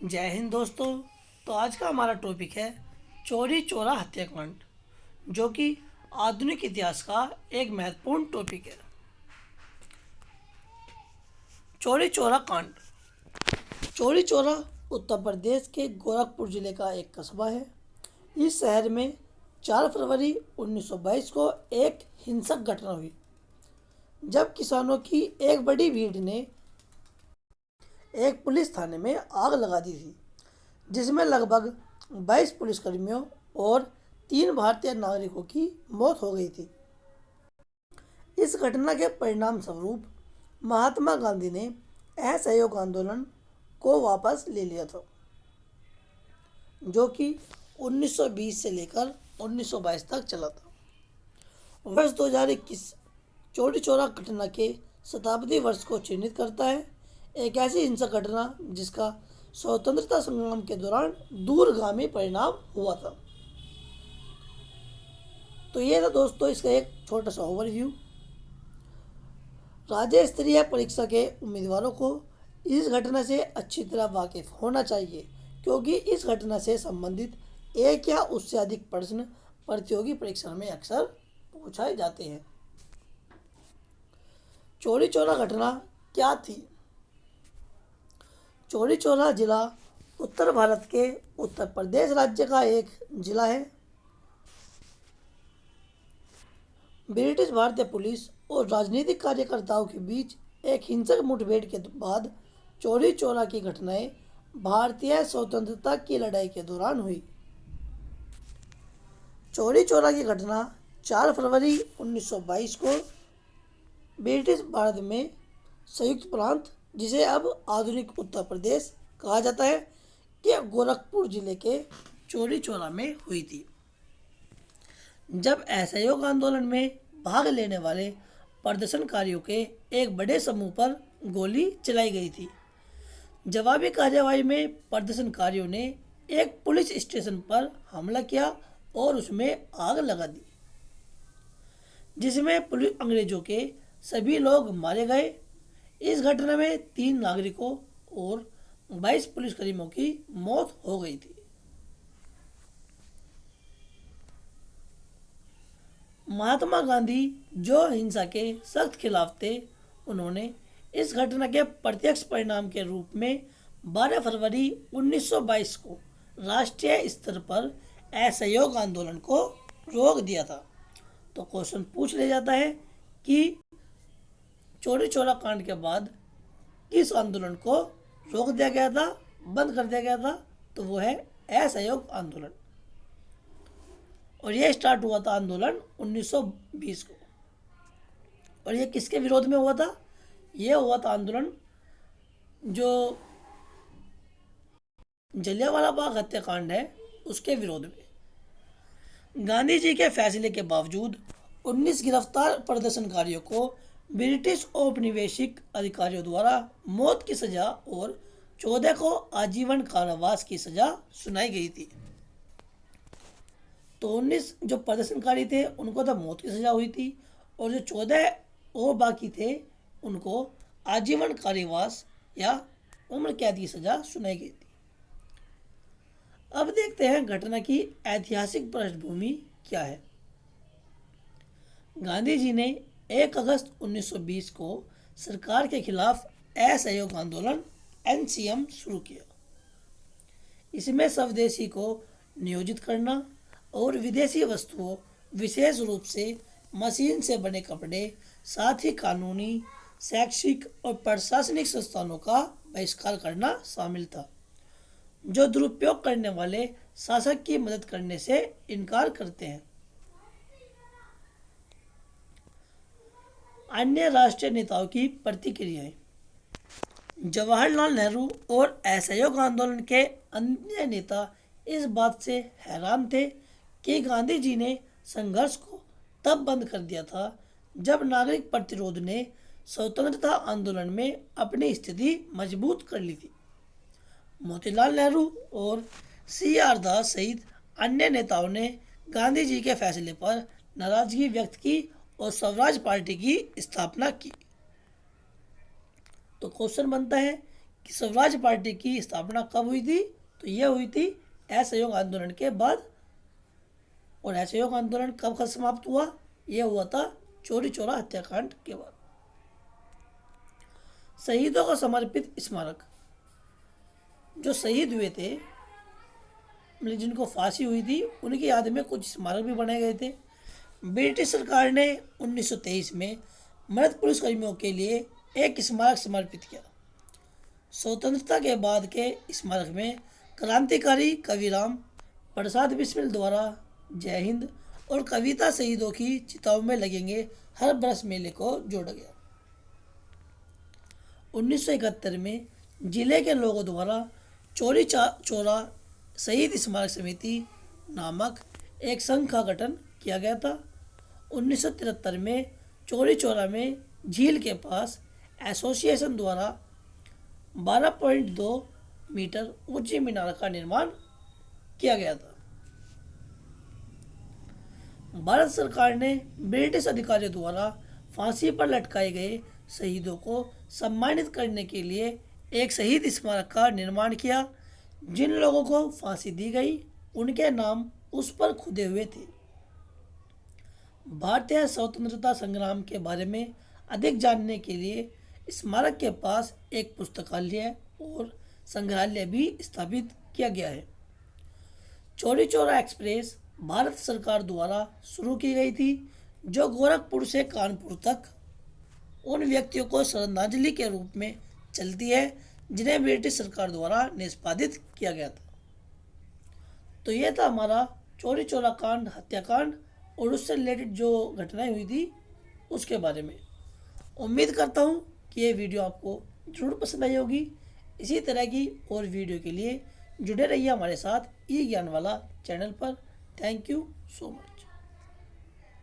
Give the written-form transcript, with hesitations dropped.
जय हिंद दोस्तों। तो आज का हमारा टॉपिक है चौरी चौरा हत्याकांड, जो कि आधुनिक इतिहास का एक महत्वपूर्ण टॉपिक है। चौरी चौरा कांड। चौरी चौरा उत्तर प्रदेश के गोरखपुर जिले का एक कस्बा है। इस शहर में 4 फरवरी 1922 को एक हिंसक घटना हुई, जब किसानों की एक बड़ी भीड़ ने एक पुलिस थाने में आग लगा दी थी, जिसमें लगभग 22 पुलिसकर्मियों और 3 भारतीय नागरिकों की मौत हो गई थी। इस घटना के परिणाम स्वरूप महात्मा गांधी ने असहयोग आंदोलन को वापस ले लिया था, जो कि 1920 से लेकर 1922 तक चला था। वर्ष 2021 चौरी चौरा घटना के शताब्दी वर्ष को चिन्हित करता है। एक ऐसी हिंसक घटना जिसका स्वतंत्रता संग्राम के दौरान दूरगामी परिणाम हुआ था। तो ये था दोस्तों इसका एक छोटा सा ओवरव्यू। राज्य स्तरीय परीक्षा के उम्मीदवारों को इस घटना से अच्छी तरह वाकिफ होना चाहिए, क्योंकि इस घटना से संबंधित एक या उससे अधिक प्रश्न प्रतियोगी परीक्षा में अक्सर पूछाए जाते हैं। चौरी चौरा घटना क्या थी? चौरी चौरा जिला उत्तर भारत के उत्तर प्रदेश राज्य का एक जिला है। ब्रिटिश भारतीय पुलिस और राजनीतिक कार्यकर्ताओं के बीच एक हिंसक मुठभेड़ के बाद चौरी चौरा की घटनाएं भारतीय स्वतंत्रता की लड़ाई के दौरान हुई। चौरी चौरा की घटना 4 फरवरी 1922 को ब्रिटिश भारत में संयुक्त प्रांत, जिसे अब आधुनिक उत्तर प्रदेश कहा जाता है, के गोरखपुर जिले के चौरी चौरा में हुई थी, जब असहयोग आंदोलन में भाग लेने वाले प्रदर्शनकारियों के एक बड़े समूह पर गोली चलाई गई थी। जवाबी कार्यवाही में प्रदर्शनकारियों ने एक पुलिस स्टेशन पर हमला किया और उसमें आग लगा दी, जिसमें पुलिस अंग्रेजों के सभी लोग मारे गए। इस घटना में 3 नागरिकों और 22 पुलिसकर्मियों की मौत हो गई थी। महात्मा गांधी जो हिंसा के सख्त खिलाफ थे, उन्होंने इस घटना के प्रत्यक्ष परिणाम के रूप में 12 फरवरी 1922 को राष्ट्रीय स्तर पर असहयोग आंदोलन को रोक दिया था। तो क्वेश्चन पूछ लिया जाता है कि चौरी चौरा कांड के बाद किस आंदोलन को रोक दिया गया था, बंद कर दिया गया था? तो वो है असहयोग आंदोलन। और ये स्टार्ट हुआ था आंदोलन 1920 को। और ये किसके विरोध में हुआ था? ये हुआ था आंदोलन जो जलियांवाला बाग हत्याकांड है, उसके विरोध में। गांधी जी के फैसले के बावजूद 19 गिरफ्तार प्रदर्शनकारियों को ब्रिटिश औपनिवेशिक अधिकारियों द्वारा मौत की सजा और 14 को आजीवन कारावास की सजा सुनाई गई थी। तो 19 जो प्रदर्शनकारी थे उनको तो मौत की सजा हुई थी, और जो 14 और बाकी थे उनको आजीवन कारावास या उम्र कैद की सजा सुनाई गई थी। अब देखते हैं घटना की ऐतिहासिक पृष्ठभूमि क्या है। गांधी जी ने 1 अगस्त 1920 को सरकार के खिलाफ असहयोग आंदोलन एनसीएम शुरू किया। इसमें स्वदेशी को नियोजित करना और विदेशी वस्तुओं, विशेष रूप से मशीन से बने कपड़े, साथ ही कानूनी, शैक्षिक और प्रशासनिक संस्थानों का बहिष्कार करना शामिल था, जो दुरुपयोग करने वाले शासक की मदद करने से इनकार करते हैं। अन्य राष्ट्रीय नेताओं की प्रतिक्रियाएं। जवाहरलाल नेहरू और असहयोग आंदोलन के अन्य नेता इस बात से हैरान थे कि गांधी जी ने संघर्ष को तब बंद कर दिया था जब नागरिक प्रतिरोध ने स्वतंत्रता आंदोलन में अपनी स्थिति मजबूत कर ली थी। मोतीलाल नेहरू और CR दास सहित अन्य नेताओं ने गांधी जी के फैसले पर नाराजगी व्यक्त की और स्वराज पार्टी की स्थापना की। तो क्वेश्चन बनता है कि स्वराज पार्टी की स्थापना कब हुई थी? तो यह हुई थी असहयोग आंदोलन के बाद। और असहयोग आंदोलन कब समाप्त हुआ? यह हुआ था चौरी चौरा हत्याकांड के बाद। शहीदों को समर्पित स्मारक। जो शहीद हुए थे, मतलब जिनको फांसी हुई थी, उनकी याद में कुछ स्मारक भी बनाए गए थे। ब्रिटिश सरकार ने 1923 में मृत पुलिसकर्मियों के लिए एक स्मारक समर्पित किया। स्वतंत्रता के बाद के स्मारक में क्रांतिकारी कविराम प्रसाद बिस्मिल द्वारा जय हिंद और कविता शहीदों की चिताओं में लगेंगे हर बरस मेले को जोड़ा गया। 1971 में जिले के लोगों द्वारा चौरी चौरा शहीद स्मारक समिति नामक एक संघ का गठन किया गया था। 1973 में चौरी चौरा में झील के पास एसोसिएशन द्वारा 12.2 मीटर ऊंची मीनार का निर्माण किया गया था। भारत सरकार ने ब्रिटिश अधिकारियों द्वारा फांसी पर लटकाए गए शहीदों को सम्मानित करने के लिए एक शहीद स्मारक का निर्माण किया। जिन लोगों को फांसी दी गई उनके नाम उस पर खुदे हुए थे। भारतीय स्वतंत्रता संग्राम के बारे में अधिक जानने के लिए स्मारक के पास एक पुस्तकालय और संग्रहालय भी स्थापित किया गया है। चौरी चौरा एक्सप्रेस भारत सरकार द्वारा शुरू की गई थी, जो गोरखपुर से कानपुर तक उन व्यक्तियों को श्रद्धांजलि के रूप में चलती है जिन्हें ब्रिटिश सरकार द्वारा निष्पादित किया गया था। तो यह था हमारा चौरी चौरा कांड, हत्याकांड और उससे रिलेटेड जो घटनाएं हुई थी उसके बारे में। उम्मीद करता हूँ कि ये वीडियो आपको ज़रूर पसंद आई होगी। इसी तरह की और वीडियो के लिए जुड़े रहिए हमारे साथ ई ज्ञान वाला चैनल पर। Thank you so much.